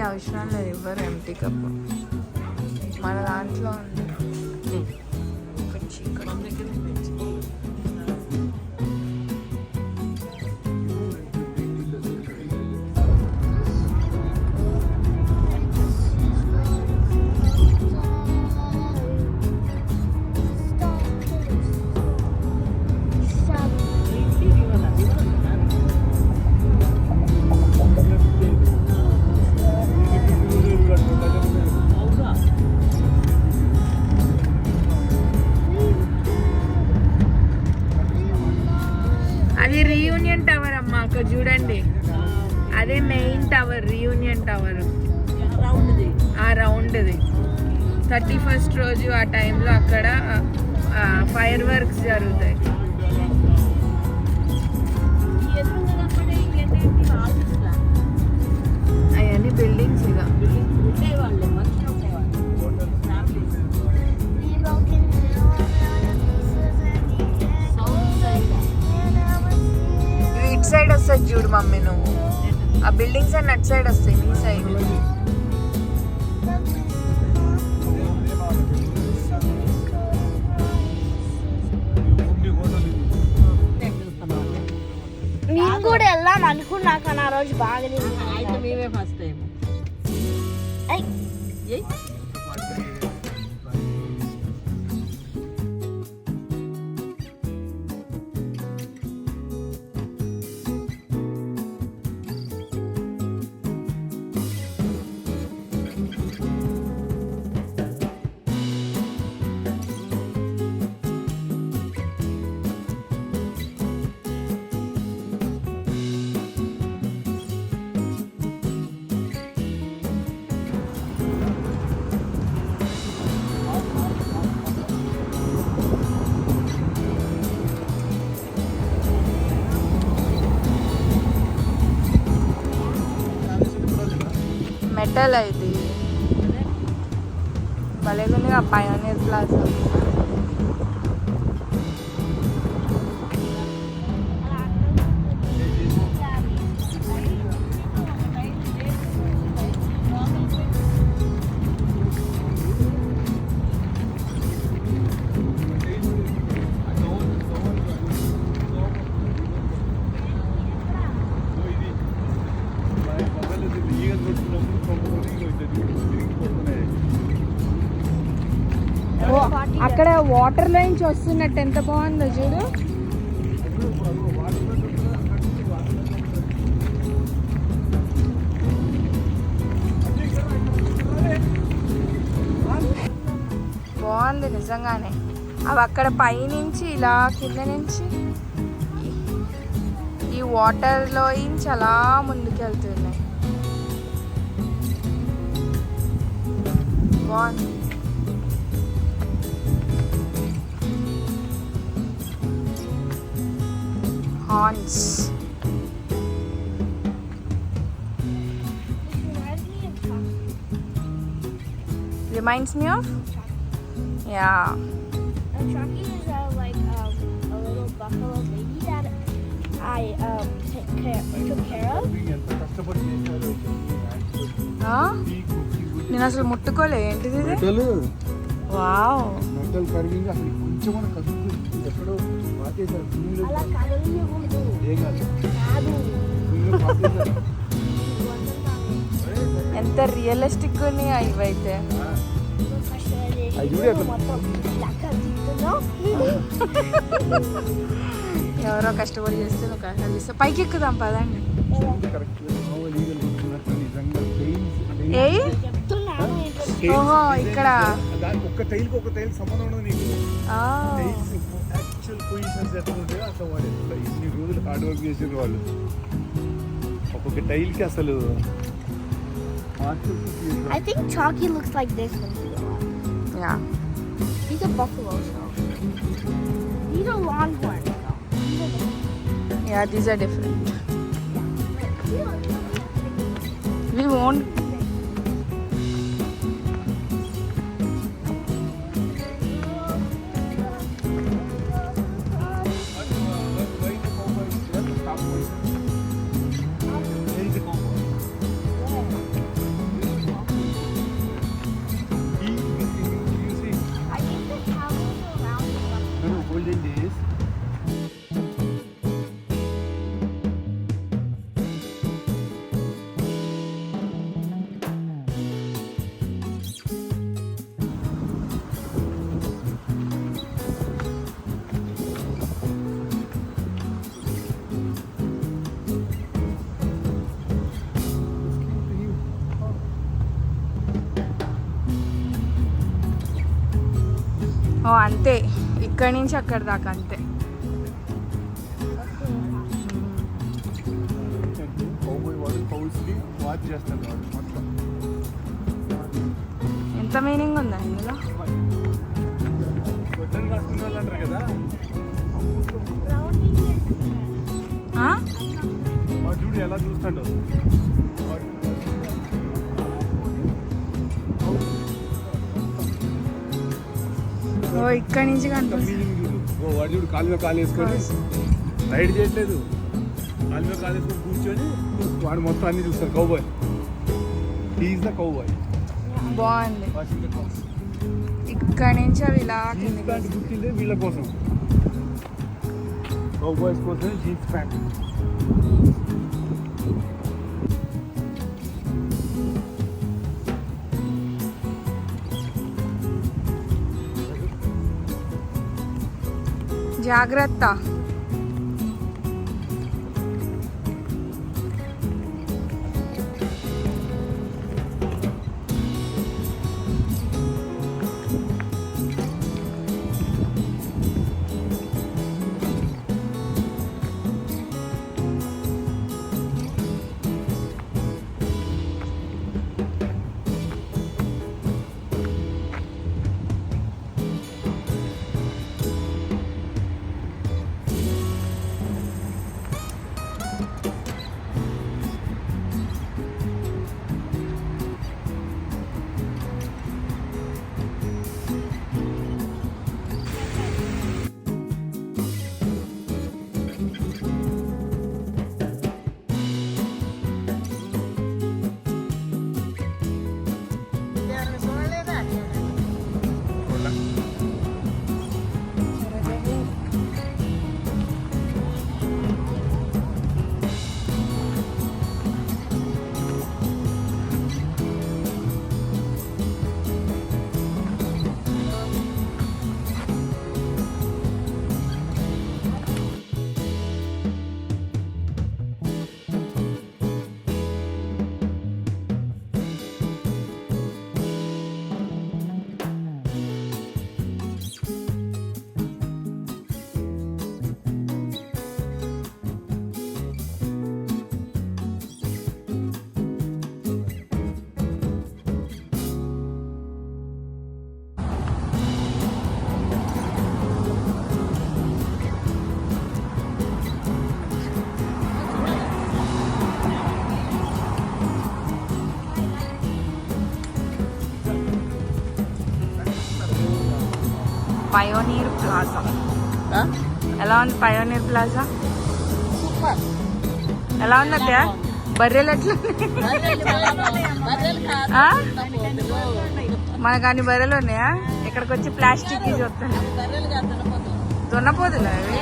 అవసరం లేదు, ఇవ్వరు ఎంటీ కప్. మన దాంట్లో ఉంది. అది రీయూనియన్ టవర్ అమ్మా, అక్కడ చూడండి, అదే మెయిన్ టవర్, రీయూనియన్ టవర్. ఆ రౌండ్ది 31st రోజు ఆ టైంలో అక్కడ ఫైర్ వర్క్స్ జరుగుతాయి. అవన్నీ బిల్డింగ్స్ ఇక. ఇటు సైడ్ వస్తుంది చూడు మమ్మీ, నువ్వు ఆ బిల్డింగ్స్ అన్ని అటు సైడ్ వస్తాయి, నీ సైడ్. నేను కూడా వెళ్దాం అనుకున్నా కానీ ఆ రోజు బాగా మేమే ఫస్ట్ టైం. మెటల్ అయితే భలేగుంది ఆ పయోనియర్ ప్లాజా. అక్కడ వాటర్ నుంచి వస్తున్నట్టు ఎంత బాగుందో చూడు. బాగుంది నిజంగానే. అవి అక్కడ పైనుంచి ఇలా కింద నుంచి ఈ వాటర్లో నుంచి అలా ముందుకెళ్తున్నాయి. బాగుంది. Horns. Reminds me of? Yeah. Chucky is like a little buffalo baby that I took care of. నేను అసలు ముట్టుకోలే, ఏంటిది ఇది? వావ్. మెటల్ కర్వింగ్ అసలు కొంచెం ఎక్కడో ఎంత రియలిస్టిక్ ఉన్నాయి ఇవైతే. ఎవరో కష్టపడి చేస్తే నువ్వు కష్టాలు చేస్తే పైకి ఎక్కుదాం పదండి. ఓహో ఇక్కడ ఒక్క టైల్కి ఒక టైల్ సంబంధం ఉండదు నీకు. యాక్చువల్ పొజిషన్స్ ఎట్లా ఉంటాయో అట్లా వాడు ఇన్ని రోజులు హార్డ్ వర్క్ చేసారు వాళ్ళు. ఒక్కొక్క టైల్కి అసలు I think Chalky looks like this one. Yeah. He's a buffalo, so. These are longhorns, though. Yeah, these are different. We won't. ఓ అంతే, ఇక్కడి నుంచి అక్కడి దాకా అంతే. కౌబాయ్ వాడు కౌల్స్ని వాచ్ చేస్తాడు వాడు మొత్తం. ఎంత మీనింగ్ ఉందా ఇందులో? వడ్డని కాసుకున్న వాళ్ళు అంటారు కదా, ఆ? వాడు చూడు ఎలా చూస్తాడు. ఓ ఇక్కడి నుంచి కనిపిస్తుంది. మీనింగ్ చూడు. ఓ వాడు చూడు కాలు మీద కాలు వేసుకొని రైడ్ చేయట్లేదు, కాలు మీద కాలు వేసుకొని కూర్చొని వాడు మొత్తం అన్ని చూస్తాడు. Cowboy, he is the cowboy. బాగుంది. Watching the cows. ఇక్కడి నుంచి అవి ఇలా జీన్స్ ప్యాంట్ పుట్టిందే వీళ్ళ కోసం, కౌబాయ్స్ కోసం జీన్స్ ప్యాంట్. జాగ్రత్త. పయోనీర్ ప్లాజా ఎలా ఉంది? Pioneer plaza super. ఎలా ఉంది అత్తయ్య? బర్రెలు ఎట్లా? ఆ? మనకు అన్ని బర్రెలు ఉన్నాయా? ఇక్కడికి వచ్చి ప్లాస్టిక్ చూస్తాను. దున్నపోతులు అవి.